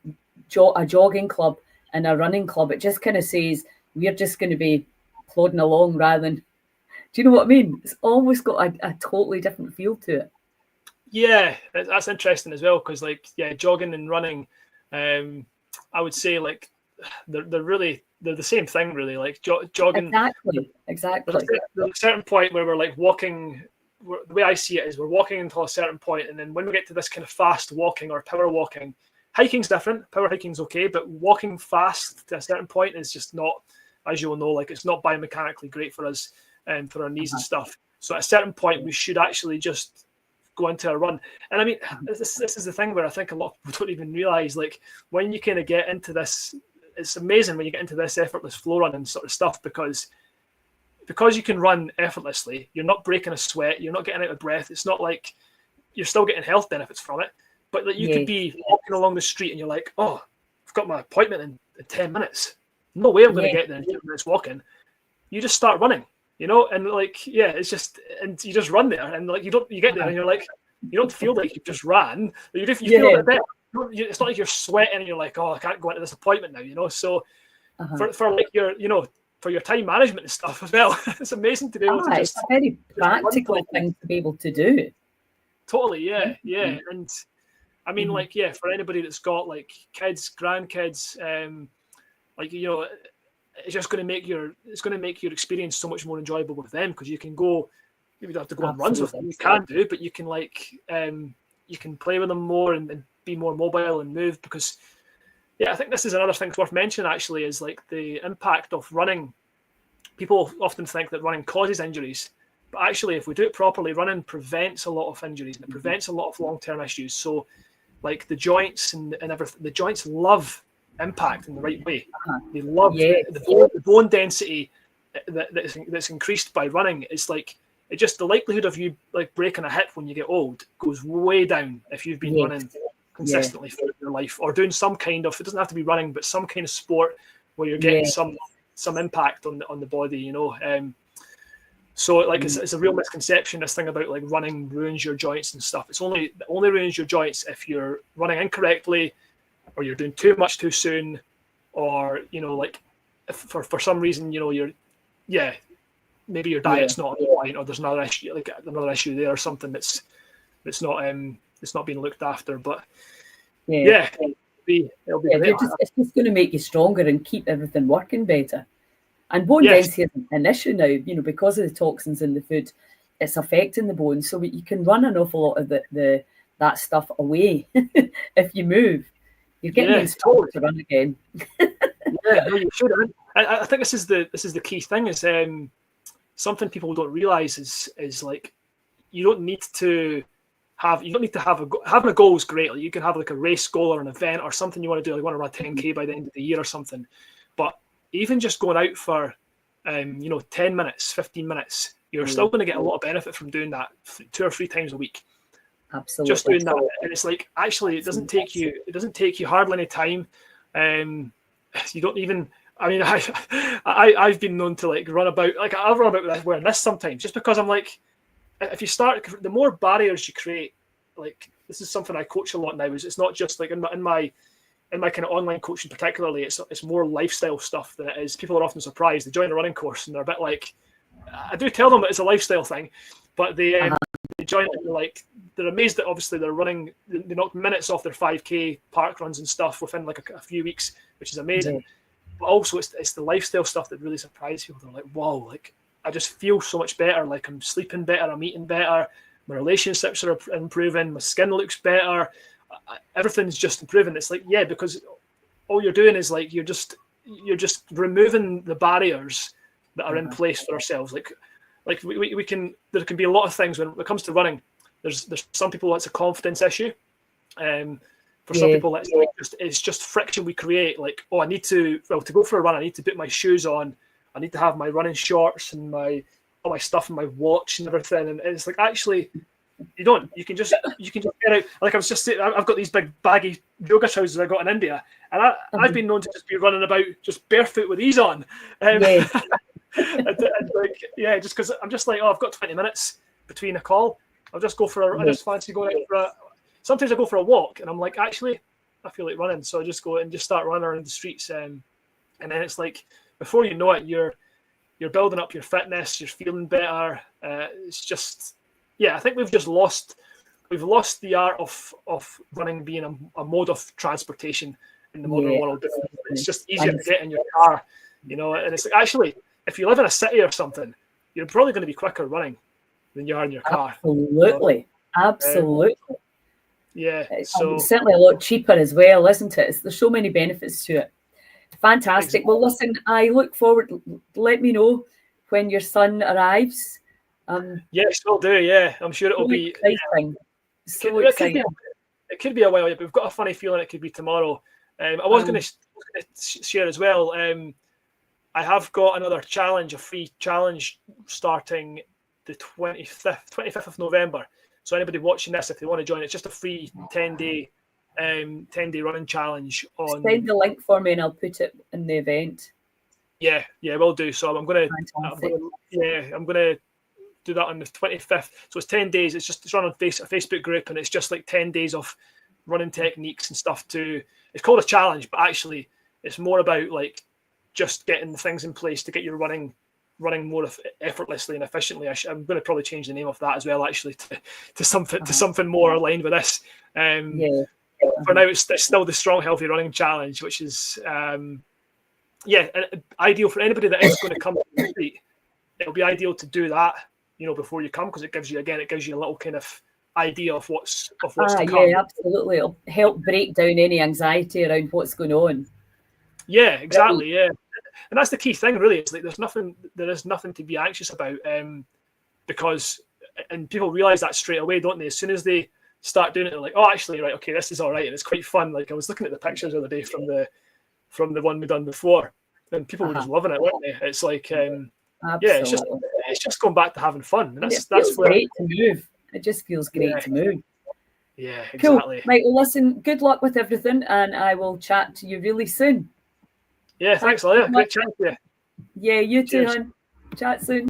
a jogging club and a running club. It just kind of says we're just going to be plodding along rather than, do you know what I mean? It's almost got a totally different feel to it. Yeah, that's interesting as well, because jogging and running, I would say they're the same thing, really. Like jogging. Exactly. There's a certain point where we're walking. The way I see it is we're walking until a certain point, and then when we get to this kind of fast walking or power walking, hiking's different. Power hiking's okay, but walking fast to a certain point is just not, as you will know, it's not biomechanically great for us and for our knees and stuff. So at a certain point, we should actually just go into a run. And I mean, this is the thing where I think a lot of people don't even realize, when you kind of get into this, it's amazing when you get into this effortless flow running sort of stuff, because you can run effortlessly. You're not breaking a sweat. You're not getting out of breath. It's not like you're still getting health benefits from it, but you could be walking along the street and you're like, oh, I've got my appointment in 10 minutes. No way I'm going to get there in 10 minutes walking. You just start running. And it's just, and you just run there, and you get there and you're like, you don't feel like you just ran. You feel a bit better. It's not like you're sweating and you're like, oh, I can't go into this appointment now. So for your time management and stuff as well, it's amazing to be able to just. It's a very practical thing to be able to do. Totally, yeah. And I mean, for anybody that's got kids, grandkids, it's just going to make your experience so much more enjoyable with them, because you can go. Maybe you don't have to go on runs with them. You can do, but you can you can play with them more and be more mobile and move. Because I think this is another thing that's worth mentioning actually, is the impact of running. People often think that running causes injuries, but actually, if we do it properly, running prevents a lot of injuries and it prevents a lot of long-term issues. So, the joints and everything, the joints love impact in the right way. They love the bone density that's increased by running. It's the likelihood of you breaking a hip when you get old goes way down if you've been running consistently throughout your life, or doing some kind of, it doesn't have to be running, but some kind of sport where you're getting some impact on the body. So it's a real misconception, this thing about running ruins your joints and stuff. It only ruins your joints if you're running incorrectly, or you're doing too much too soon, or if for some reason you're maybe your diet's not on point, or there's another issue there, or something that's not being looked after. But it'll be it's just going to make you stronger and keep everything working better. And bone density isn't an issue now, because of the toxins in the food. It's affecting the bone, so you can run an awful lot of that stuff away if you move. You're getting inspired to run again. You should. I think this is the key thing, is something people don't realize is you don't need to have having a goal is great. You can have a race goal or an event or something you want to do. You want to run 10K by the end of the year or something. But even just going out for 10 minutes, 15 minutes, you're still going to get a lot of benefit from doing that 2 or 3 times a week. Absolutely. Just doing that, and it's actually it doesn't take you hardly any time. You don't even. I mean, I've been known to run about. I'll run about wearing this sometimes, just because I'm if you start, the more barriers you create. This is something I coach a lot now. Is it's not just in my kind of online coaching particularly. It's more lifestyle stuff than it is. People are often surprised. They join a running course and they're a bit I do tell them that it's a lifestyle thing, but they join it they're amazed that obviously they're running. They knock minutes off their 5K park runs and stuff within a few weeks, which is amazing. But also it's the lifestyle stuff that really surprises people. They're wow, I just feel so much better. I'm sleeping better, I'm eating better, my relationships are improving, my skin looks better, everything's just improving. It's because all you're doing is you're just removing the barriers that are in place for ourselves. We can, there can be a lot of things when it comes to running. There's some people it's a confidence issue. For some people, it's just friction we create. I need to go for a run, I need to put my shoes on, I need to have my running shorts and all my stuff and my watch and everything. And it's like, actually, you don't. You can just get out. Like I was just saying, I've got these big baggy yoga trousers I got in India, and I've been known to just be running about just barefoot with these on. Yes. Just because I'm just like, oh, I've got 20 minutes between a call. I'll just go for I just fancy going out for a. Sometimes I go for a walk, and I'm like, actually, I feel like running, so I just go and just start running around the streets, and then it's like, before you know it, you're building up your fitness, you're feeling better. It's just, I think we've lost the art of running being a mode of transportation in the modern world. It's just easier to get in your car, and it's like, actually, if you live in a city or something, you're probably going to be quicker running than you are in your car. Absolutely. It's certainly a lot cheaper as well, isn't it? There's so many benefits to it. Fantastic. Exactly. Well, listen, I look forward. Let me know when your son arrives. Yes, we'll do. Yeah, I'm sure it'll be exciting. It could be a while, but we've got a funny feeling it could be tomorrow. I was going to share as well. I have got another challenge, a free challenge, starting the 25th of November. So anybody watching this, if they want to join, it's just a free 10-day running challenge. Send the link for me, and I'll put it in the event. Yeah, we'll do. So I'm gonna do that on the 25th. So it's 10 days. It's run on a Facebook group, and it's just like 10 days of running techniques and stuff. It's called a challenge, but actually it's more about like just getting the things in place to get your running more effortlessly and efficiently. I'm going to probably change the name of that as well, actually, to something more aligned with this. For now, it's still the Strong Healthy Running Challenge, which is ideal for anybody that is going to come to the retreat. It'll be ideal to do that, before you come, because it gives you a little kind of idea of what's to come. Yeah, absolutely. It'll help break down any anxiety around what's going on. Yeah, exactly. Yeah. And that's the key thing, really. It's like there is nothing to be anxious about, because people realize that straight away, don't they? As soon as they start doing it, they're like, oh, actually, right, okay, this is all right, and it's quite fun. Like, I was looking at the pictures the other day from the one we done before, and people were just loving it, weren't they? It's like, it's just going back to having fun, and that's great to move. It just feels great to move. Yeah, exactly. Cool. Right, well, listen, good luck with everything, and I will chat to you really soon. Yeah, thanks, Leah. Great chatting to you. Yeah, you too, hon. Chat soon.